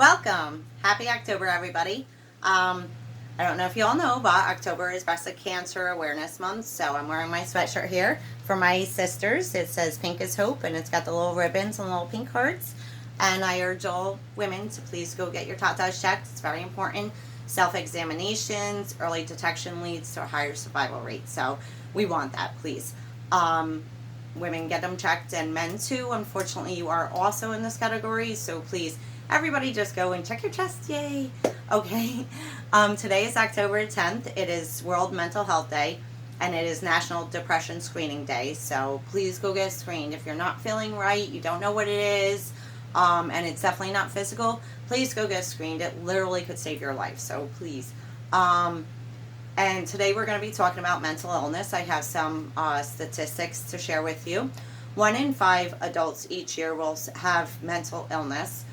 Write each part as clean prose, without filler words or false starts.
Welcome. Happy October, everybody. I don't know if you all know, but October is Breast Cancer Awareness Month, so I'm wearing my sweatshirt here for my sisters. It says Pink is Hope, and it's got the little ribbons and little pink hearts. And I urge all women to please go get your tatas checked. It's very important. Self-examinations, early detection leads to a higher survival rate, so we want that, please. Women get them checked, and men too. Unfortunately, you are also in this category, so please, everybody just go and check your chest. Yay. Okay. Today is October 10th. It is World Mental Health Day, and it is National Depression Screening Day, so please go get screened. If you're not feeling right, you don't know what it is, and it's definitely not physical, please go get screened. It literally could save your life, so please. And today we're going to be talking about mental illness. I have some statistics to share with you. 1 in 5 adults each year will have mental illness.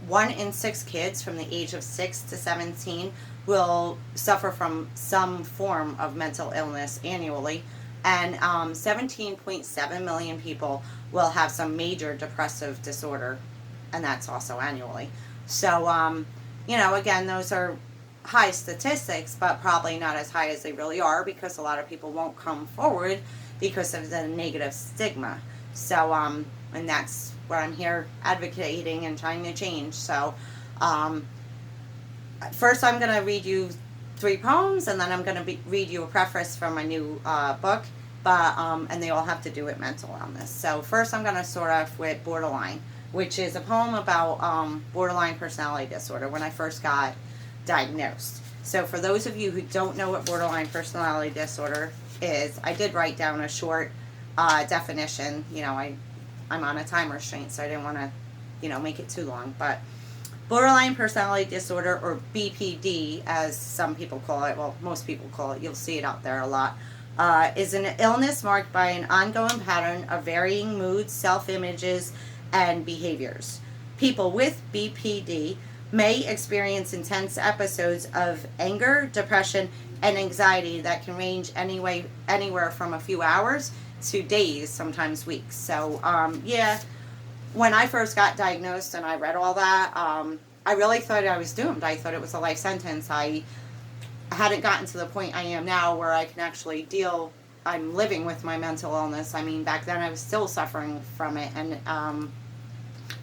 1 in 6 kids from the age of 6 to 17 will suffer from some form of mental illness annually. And 17.7 million people will have some major depressive disorder, and that's also annually. So, again, those are high statistics, but probably not as high as they really are, because a lot of people won't come forward because of the negative stigma. So, and that's what I'm here advocating and trying to change. So, first I'm going to read you 3 poems, and then I'm going to read you a preface from my new book, and they all have to do with mental illness. So first I'm going to start off with Borderline, which is a poem about borderline personality disorder when I first got diagnosed. So for those of you who don't know what borderline personality disorder is, I did write down a short definition. I'm on a time restraint, so I didn't want to, make it too long. But borderline personality disorder, or BPD, as some people call it, well, most people call it, you'll see it out there a lot, is an illness marked by an ongoing pattern of varying moods, self-images, and behaviors. People with BPD may experience intense episodes of anger, depression, and anxiety that can range anywhere from a few hours to days, sometimes weeks. So, when I first got diagnosed and I read all that, I really thought I was doomed. I thought it was a life sentence. I hadn't gotten to the point I am now where I can actually I'm living with my mental illness. I mean, back then I was still suffering from it, and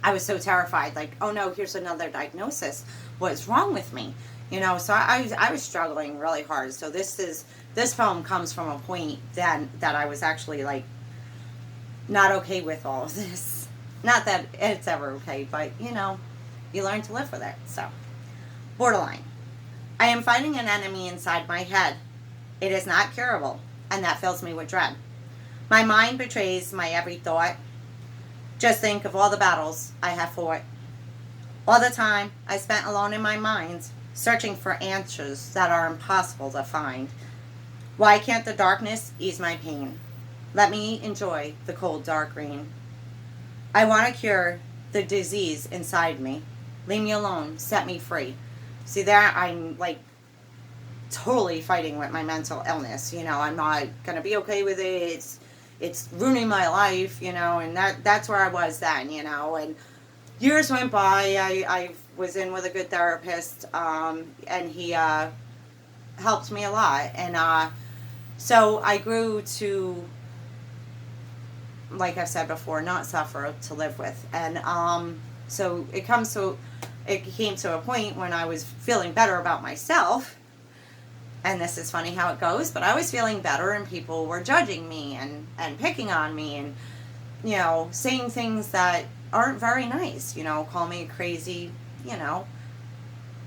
I was so terrified, like, oh no, here's another diagnosis. What's wrong with me? So I was struggling really hard. So this poem comes from a point then that I was actually, like, not okay with all of this. Not that it's ever okay, but you learn to live with it. So, Borderline. I am fighting an enemy inside my head. It is not curable, and that fills me with dread. My mind betrays my every thought. Just think of all the battles I have fought. All the time I spent alone in my mind, searching for answers that are impossible to find. Why can't the darkness ease my pain? Let me enjoy the cold, dark rain. I want to cure the disease inside me. Leave me alone. Set me free. See, there I'm, like, totally fighting with my mental illness. I'm not going to be okay with it. It's ruining my life, and that's where I was then, and years went by. I was in with a good therapist, and he helped me a lot, and so I grew to, like I said before, not suffer, to live with. And so it came to a point when I was feeling better about myself. And this is funny how it goes, but I was feeling better, and people were judging me and picking on me, and saying things that aren't very nice. Call me crazy.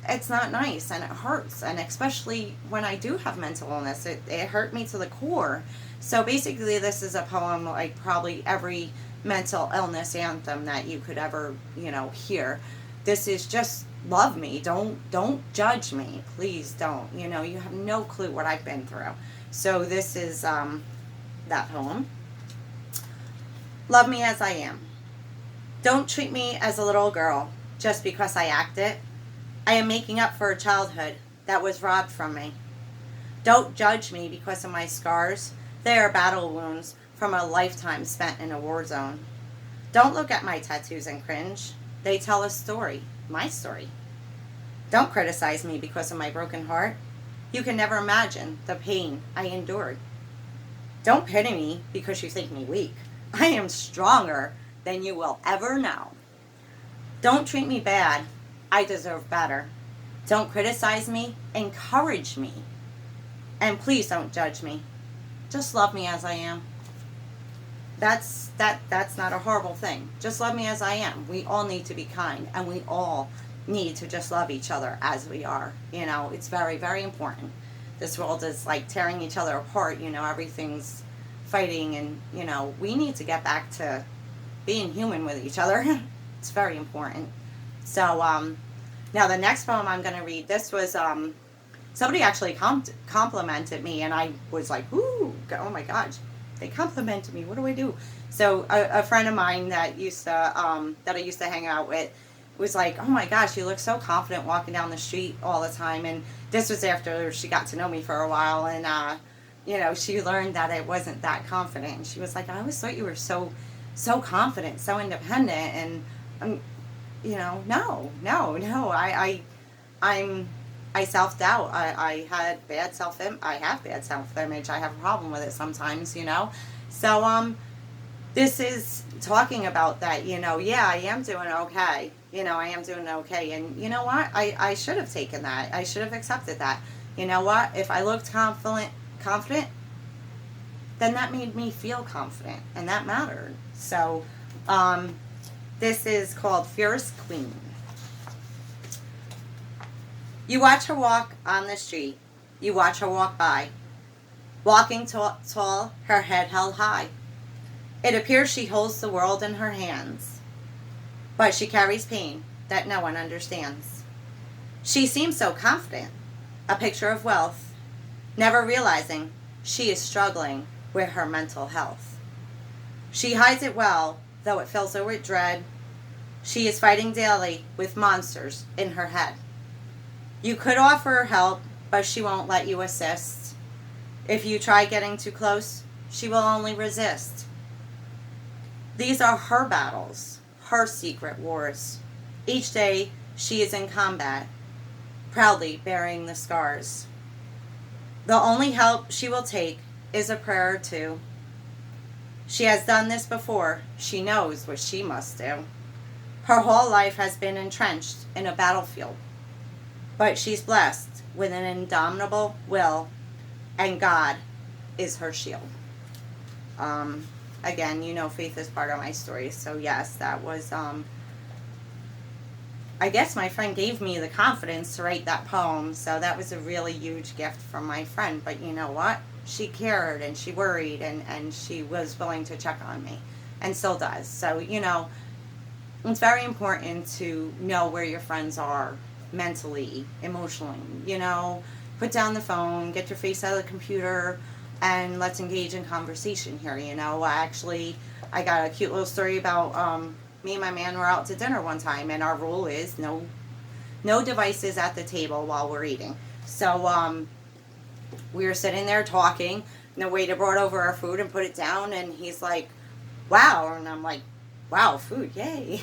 It's not nice, and it hurts, and especially when I do have mental illness, it hurt me to the core. So basically, this is a poem like probably every mental illness anthem that you could ever hear. This is just, love me. Don't judge me. Please don't. You have no clue what I've been through. So this is that poem. Love me as I am. Don't treat me as a little girl just because I act it. I am making up for a childhood that was robbed from me. Don't judge me because of my scars. They are battle wounds from a lifetime spent in a war zone. Don't look at my tattoos and cringe. They tell a story, my story. Don't criticize me because of my broken heart. You can never imagine the pain I endured. Don't pity me because you think me weak. I am stronger than you will ever know. Don't treat me bad. I deserve better. Don't criticize me. Encourage me. And please don't judge me. Just love me as I am. That's not a horrible thing. Just love me as I am. We all need to be kind, and we all need to just love each other as we are. You know, it's very, very important. This world is like tearing each other apart. You know, everything's fighting, and you know, we need to get back to being human with each other. It's very important. So now the next poem I'm going to read, this was somebody actually complimented me, and I was like, ooh, oh my gosh, they complimented me. What do I do? So a friend of mine that I used to hang out with was like, oh my gosh, you look so confident walking down the street all the time. And this was after she got to know me for a while, and you know, she learned that I wasn't that confident. And she was like, I always thought you were so confident, so independent. And you know, no. I self-doubt. I have bad self-image. I have a problem with it sometimes, you know. So this is talking about that, you know. Yeah, I am doing okay. You know, I am doing okay. And you know what? I should have taken that. I should have accepted that. You know what? If I looked confident, then that made me feel confident, and that mattered. So this is called Fierce Queen. You watch her walk on the street. You watch her walk by. Walking tall, her head held high. It appears she holds the world in her hands. But she carries pain that no one understands. She seems so confident, a picture of wealth, never realizing she is struggling with her mental health. She hides it well, though it fills her with dread. She is fighting daily with monsters in her head. You could offer her help, but she won't let you assist. If you try getting too close, she will only resist. These are her battles, her secret wars. Each day she is in combat, proudly bearing the scars. The only help she will take is a prayer or two. She has done this before. She knows what she must do. Her whole life has been entrenched in a battlefield. But she's blessed with an indomitable will, and God is her shield. Again, you know, faith is part of my story. So yes, that was, I guess my friend gave me the confidence to write that poem. So that was a really huge gift from my friend. But you know what? She cared, and she worried, and she was willing to check on me, and still does. So, you know, it's very important to know where your friends are mentally, emotionally. You know, put down the phone, get your face out of the computer, and let's engage in conversation here. You know, I got a cute little story about me and my man were out to dinner one time, and our rule is no devices at the table while we're eating. So we were sitting there talking, and the waiter brought over our food and put it down, and he's like, wow. And I'm like, wow, food, yay.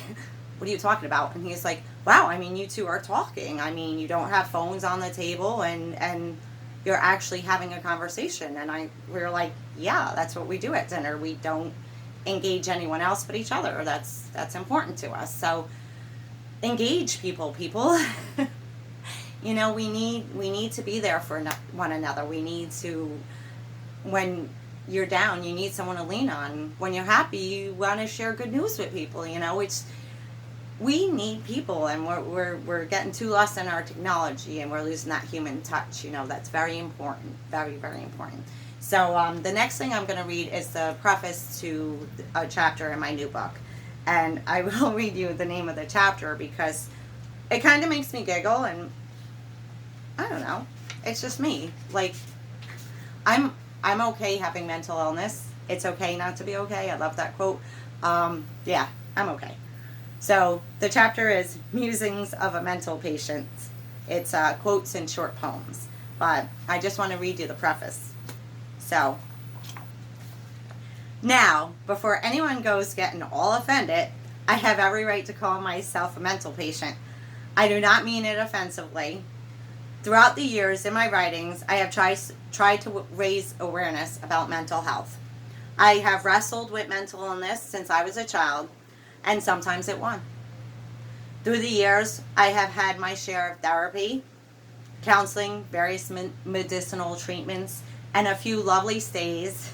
What are you talking about? And he's like, wow, I mean, you two are talking. I mean, you don't have phones on the table, and you're actually having a conversation. And we were like, yeah, that's what we do at dinner. We don't engage anyone else but each other. That's important to us. So engage people. You know, we need to be there for one another. We need to, when you're down, you need someone to lean on. When you're happy, you want to share good news with people. You know, we need people, and we're getting too lost in our technology, and we're losing that human touch. You know, that's very important, very, very important. So the next thing I'm going to read is the preface to a chapter in my new book, and I will read you the name of the chapter because it kind of makes me giggle, and I don't know, it's just me. Like, I'm okay having mental illness. It's okay not to be okay. I love that quote. Yeah, I'm okay. So the chapter is Musings of a Mental Patient. It's quotes and short poems. But I just want to read you the preface. So, now, before anyone goes getting all offended, I have every right to call myself a mental patient. I do not mean it offensively. Throughout the years in my writings, I have tried to raise awareness about mental health. I have wrestled with mental illness since I was a child, and sometimes it won. Through the years, I have had my share of therapy, counseling, various medicinal treatments, and a few lovely stays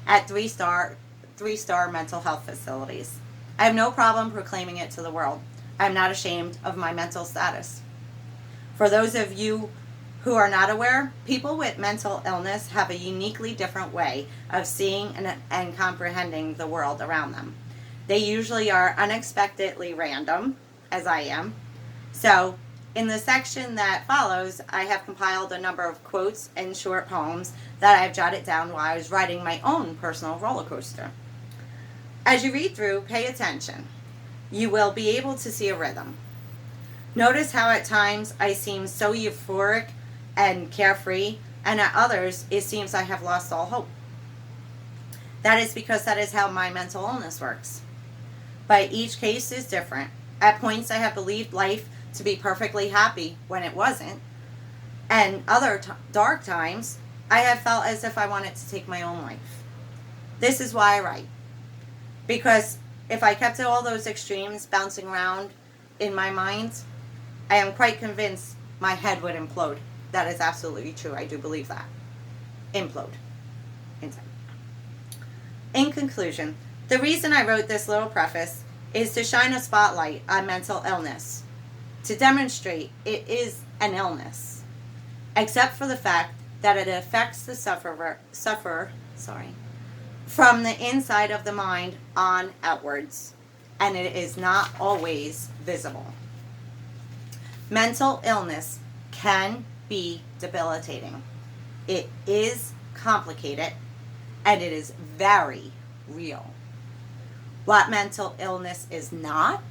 at three-star mental health facilities. I have no problem proclaiming it to the world. I am not ashamed of my mental status. For those of you who are not aware, people with mental illness have a uniquely different way of seeing and comprehending the world around them. They usually are unexpectedly random, as I am. So, in the section that follows, I have compiled a number of quotes and short poems that I have jotted down while I was riding my own personal roller coaster. As you read through, pay attention. You will be able to see a rhythm. Notice how at times I seem so euphoric and carefree, and at others it seems I have lost all hope. That is because that is how my mental illness works. But each case is different. At points I have believed life to be perfectly happy when it wasn't, and other dark times I have felt as if I wanted to take my own life. This is why I write. Because if I kept all those extremes bouncing around in my mind, I am quite convinced my head would implode. That is absolutely true. I do believe that. Implode. Inside. In conclusion, the reason I wrote this little preface is to shine a spotlight on mental illness, to demonstrate it is an illness, except for the fact that it affects the sufferer from the inside of the mind on outwards, and it is not always visible. Mental illness can be debilitating. It is complicated, and it is very real. What mental illness is not?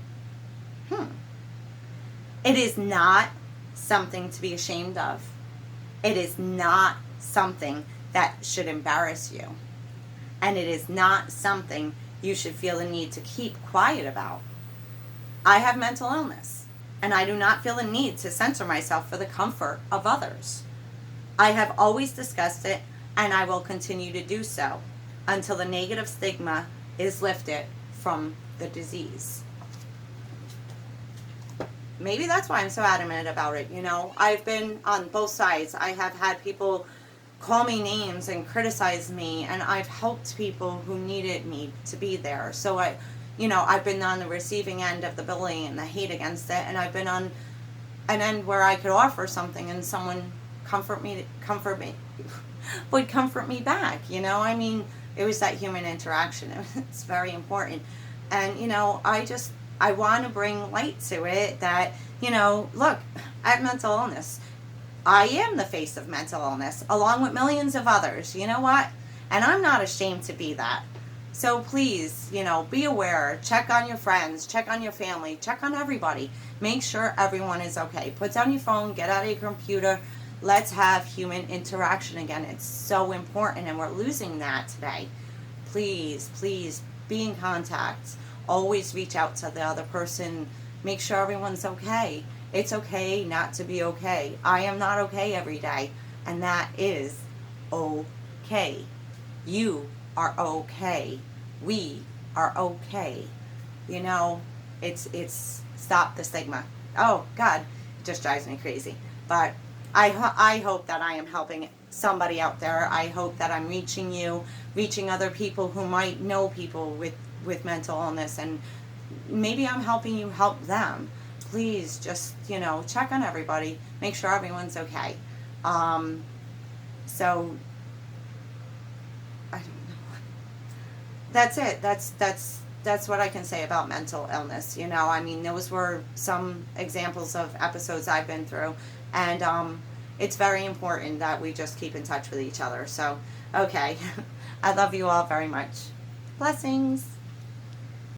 It is not something to be ashamed of. It is not something that should embarrass you. And it is not something you should feel the need to keep quiet about. I have mental illness, and I do not feel the need to censor myself for the comfort of others. I have always discussed it, and I will continue to do so until the negative stigma is lifted from the disease. Maybe that's why I'm so adamant about it. You know, I've been on both sides. I have had people call me names and criticize me, and I've helped people who needed me to be there. So I've been on the receiving end of the bullying and the hate against it, and I've been on an end where I could offer something and someone would comfort me back. You know, I mean, it was that human interaction. It's very important. And, I want to bring light to it that, look, I have mental illness. I am the face of mental illness, along with millions of others. You know what? And I'm not ashamed to be that. So please, be aware. Check on your friends. Check on your family. Check on everybody. Make sure everyone is okay. Put down your phone. Get out of your computer. Let's have human interaction again. It's so important, and we're losing that today. Please, please be in contact. Always reach out to the other person. Make sure everyone's okay. It's okay not to be okay. I am not okay every day, and that is okay. You are okay. We are okay. It's stop the stigma. Oh God, it just drives me crazy. But I hope that I am helping somebody out there. I hope that I'm reaching other people who might know people with mental illness, and maybe I'm helping you help them. Please just, check on everybody. Make sure everyone's okay. So, I don't know. That's it. That's what I can say about mental illness. Those were some examples of episodes I've been through. And it's very important that we just keep in touch with each other. So, okay. I love you all very much. Blessings.